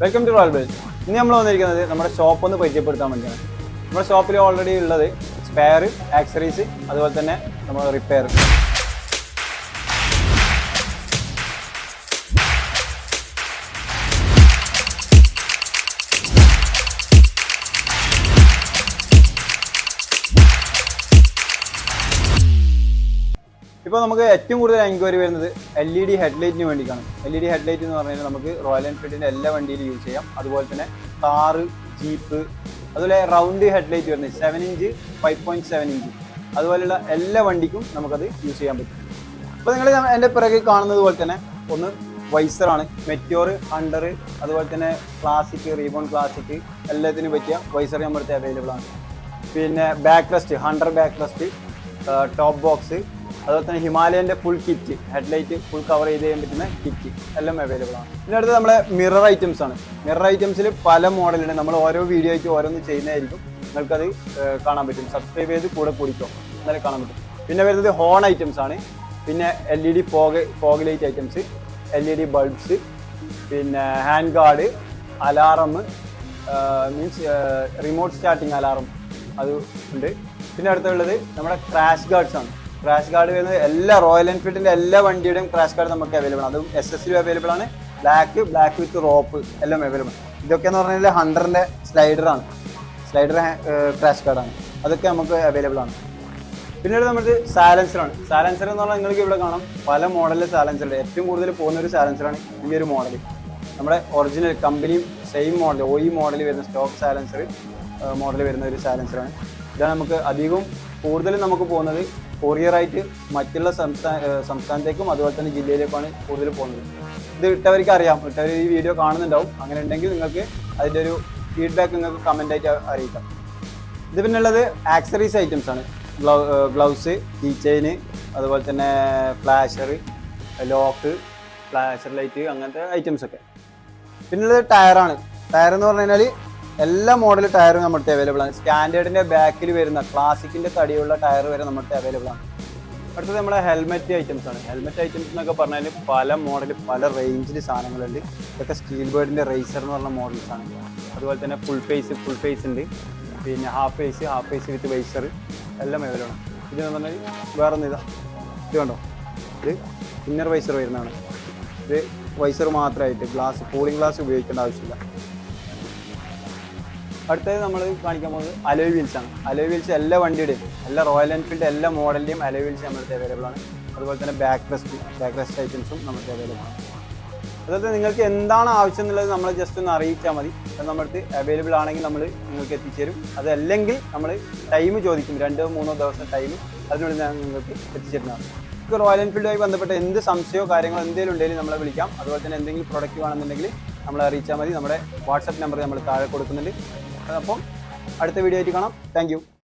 Welcome to royal bells. ഇന്ന് നമ്മൾ വന്നിരിക്കുന്നത് നമ്മുടെ ഷോപ്പ് ഒന്ന് പരിചയപ്പെടുത്താൻ വേണ്ടിയാണ്. നമ്മുടെ ഷോപ്പിൽ ഓൾറെഡി ഉള്ളത് സ്പെയർ, ആക്സറീസ്, അതുപോലെ തന്നെ നമ്മൾ റിപ്പയർ. ഇപ്പോൾ നമുക്ക് ഏറ്റവും കൂടുതൽ എൻക്വയറി വരുന്നത് LED ഹെഡ്ലൈറ്റിന് വേണ്ടിയിട്ടാണ്. LED ഹെഡ്ലൈറ്റ് എന്ന് പറഞ്ഞാൽ നമുക്ക് റോയൽ എൻഫീൽഡിൻ്റെ എല്ലാ വണ്ടിയിലും യൂസ് ചെയ്യാം. അതുപോലെ തന്നെ കാറ്, ജീപ്പ്, അതുപോലെ റൗണ്ട് ഹെഡ്ലൈറ്റ് വരുന്നത് 7 ഇഞ്ച്, 5.7 ഇഞ്ച്, അതുപോലെയുള്ള എല്ലാ വണ്ടിക്കും നമുക്കത് യൂസ് ചെയ്യാൻ പറ്റും. അപ്പോൾ നിങ്ങൾ എൻ്റെ പിറകെ കാണുന്നത് പോലെ തന്നെ ഒന്ന് വൈസറാണ്. മെറ്റ്യോർ, ഹണ്ടർ, അതുപോലെ തന്നെ ക്ലാസിക്, റീബോൺ ക്ലാസിക് എല്ലാത്തിനും പറ്റിയ വൈസർ നമ്മുടെ അടുത്ത് അവൈലബിൾ ആണ്. പിന്നെ back rest, Hunter back rest, top box, അതുപോലെ തന്നെ ഹിമാലയൻ്റെ full kit, headlight full cover ചെയ്ത് ചെയ്യാൻ പറ്റുന്ന കിറ്റ് എല്ലാം അവൈലബിൾ ആണ്. പിന്നെ അടുത്ത് നമ്മളെ മിറർ ഐറ്റംസ് ആണ്. മിറർ ഐറ്റംസിൽ പല മോഡലുണ്ട്. നമ്മൾ ഓരോ വീഡിയോ ആയിട്ട് ഓരോന്ന് ചെയ്യുന്നതായിരിക്കും. നിങ്ങൾക്കത് കാണാൻ പറ്റും. സബ്സ്ക്രൈബ് ചെയ്ത് കൂടെ കൂടിക്കോ, എന്നാലും കാണാൻ പറ്റും. പിന്നെ വരുന്നത് ഹോൺ ഐറ്റംസ് ആണ്. പിന്നെ LED fog light items, LED bulbs, പിന്നെ hand guard, alarm, means remote starting alarm അത് ഉണ്ട്. പിന്നെ അടുത്തുള്ളത് നമ്മുടെ ക്രാഷ് ഗാർഡ്സ് ആണ്. ക്രാഷ് ഗാർഡ് വരുന്നത് എല്ലാ റോയൽ എൻഫീൽഡിൻ്റെ എല്ലാ വണ്ടിയുടെയും ക്രാഷ് ഗാർഡ് നമുക്ക് അവൈലബിൾ ആണ്. അതും SS അവൈലബിൾ ആണ്. ബ്ലാക്ക് വിത്ത് റോപ്പ് എല്ലാം അവൈലബിൾ ആണ്. ഇതൊക്കെ എന്ന് പറഞ്ഞാൽ ഹണ്ടറിൻ്റെ സ്ലൈഡർ ക്രാഷ് ഗാർഡാണ്. അതൊക്കെ നമുക്ക് അവൈലബിൾ ആണ്. പിന്നീട് നമുക്ക് സാലൻസറാണ്. സാലൻസർ എന്ന് പറഞ്ഞാൽ നിങ്ങൾക്ക് ഇവിടെ കാണാം പല മോഡലിൽ സാലൻസർ. ഏറ്റവും കൂടുതൽ പോകുന്ന ഒരു സാലൻസറാണ് ഈ ഒരു മോഡൽ. നമ്മുടെ ഒറിജിനൽ കമ്പനിയും സെയിം മോഡൽ OE മോഡൽ വരുന്ന സ്റ്റോക്ക് സാലൻസർ മോഡൽ വരുന്ന ഒരു സാലൻസറാണ്. ഇതാണ് നമുക്ക് അധികവും കൂടുതലും നമുക്ക് പോകുന്നത് കൊറിയറായിട്ട് മറ്റുള്ള സംസ്ഥാനത്തേക്കും അതുപോലെ തന്നെ ജില്ലയിലേക്കാണ് കൂടുതൽ പോകുന്നത്. ഇത് ഇട്ടവർക്ക് അറിയാം, ഇട്ടവർ ഈ വീഡിയോ കാണുന്നുണ്ടാവും. അങ്ങനെ ഉണ്ടെങ്കിൽ നിങ്ങൾക്ക് അതിൻ്റെ ഒരു ഫീഡ്ബാക്ക് നിങ്ങൾക്ക് കമൻ്റായിട്ട് അറിയിക്കാം. ഇത് പിന്നുള്ളത് ആക്സറീസ് ഐറ്റംസ് ആണ്. ഗ്ലൗസ്, കീ ചെയിന്, അതുപോലെ തന്നെ ഫ്ലാഷർ, ലോക്ക്, ഫ്ലാഷർ ലൈറ്റ്, അങ്ങനത്തെ ഐറ്റംസൊക്കെ. പിന്നുള്ളത് ടയറാണ്. ടയർ എന്ന് പറഞ്ഞു കഴിഞ്ഞാൽ എല്ലാ മോഡൽ ടയറും നമ്മുടെ അവൈലബിൾ ആണ്. സ്റ്റാൻഡേർഡിൻ്റെ ബാക്കിൽ വരുന്ന ക്ലാസിക്കിൻ്റെ തടിയുള്ള ടയർ വരെ നമ്മുടെ അവൈലബിൾ ആണ്. അടുത്തത് നമ്മുടെ ഹെൽമെറ്റ് ഐറ്റംസ് ആണ്. ഹെൽമെറ്റ് ഐറ്റംസ് എന്നൊക്കെ പറഞ്ഞാൽ പല മോഡൽ പല റേഞ്ചിൽ സാധനങ്ങളുണ്ട്. ഇതൊക്കെ സ്റ്റീൽ ബേർഡിൻ്റെ റേസർ എന്ന് പറഞ്ഞ മോഡൽസ് ആണ്. അതുപോലെ തന്നെ ഫുൾ ഫേസ് ഉണ്ട്. പിന്നെ ഹാഫ് ഫേസ് വിത്ത് വൈസർ എല്ലാം അവൈലബിൾ ആണ്. ഇതെന്ന് പറഞ്ഞാൽ വേറെ ഒന്നും ഇത് കണ്ടോ, ഇത് ഇന്നർ വൈസർ വരുന്നതാണ്. ഇത് വൈസർ മാത്രമായിട്ട് കൂളിംഗ് ഗ്ലാസ് ഉപയോഗിക്കേണ്ട ആവശ്യമില്ല. അടുത്തത് നമ്മൾ കാണിക്കാൻ പോകുന്നത് അലോയ് വീൽസ് ആണ്. അലോയ് വീൽസ് എല്ലാ വണ്ടിയുടെയും, എല്ലാ റോയൽ എൻഫീൽഡ് എല്ലാ മോഡലിൻ്റെയും അലോയ് വീൽസ് നമ്മുടെ അവൈലബിൾ ആണ്. അതുപോലെ തന്നെ ബാക്ക് റെസ്റ്റ് ഐറ്റംസും നമുക്ക് അവൈലബിൾ ആണ്. അതുപോലെ നിങ്ങൾക്ക് എന്താണ് ആവശ്യം എന്നുള്ളത് നമ്മൾ ജസ്റ്റ് ഒന്ന് അറിയിച്ചാൽ മതി. അത് നമ്മുടെ അവൈലബിൾ ആണെങ്കിൽ നമ്മൾ നിങ്ങൾക്ക് എത്തിച്ചേരും. അതല്ലെങ്കിൽ നമ്മൾ ടൈം ചോദിക്കും, 2-3 ദിവസം ടൈം, അതിനുള്ളിൽ ഞാൻ നിങ്ങൾക്ക് എത്തിച്ചേരുന്നതാണ്. നിങ്ങൾക്ക് റോയൽ എൻഫീൽഡുമായി ബന്ധപ്പെട്ട എന്ത് സംശയമോ കാര്യങ്ങളോ എന്തെങ്കിലും ഉണ്ടെങ്കിൽ നമ്മളെ വിളിക്കാം. അതുപോലെ തന്നെ എന്തെങ്കിലും പ്രൊഡക്റ്റ് വേണമെന്നുണ്ടെങ്കിൽ നമ്മളെ അറിയിച്ചാൽ മതി. നമ്മുടെ വാട്സപ്പ് നമ്പർ നമ്മൾ താഴെ കൊടുക്കുന്നുണ്ട്. അപ്പം അടുത്ത വീഡിയോ ആയിട്ട് കാണാം. Thank you.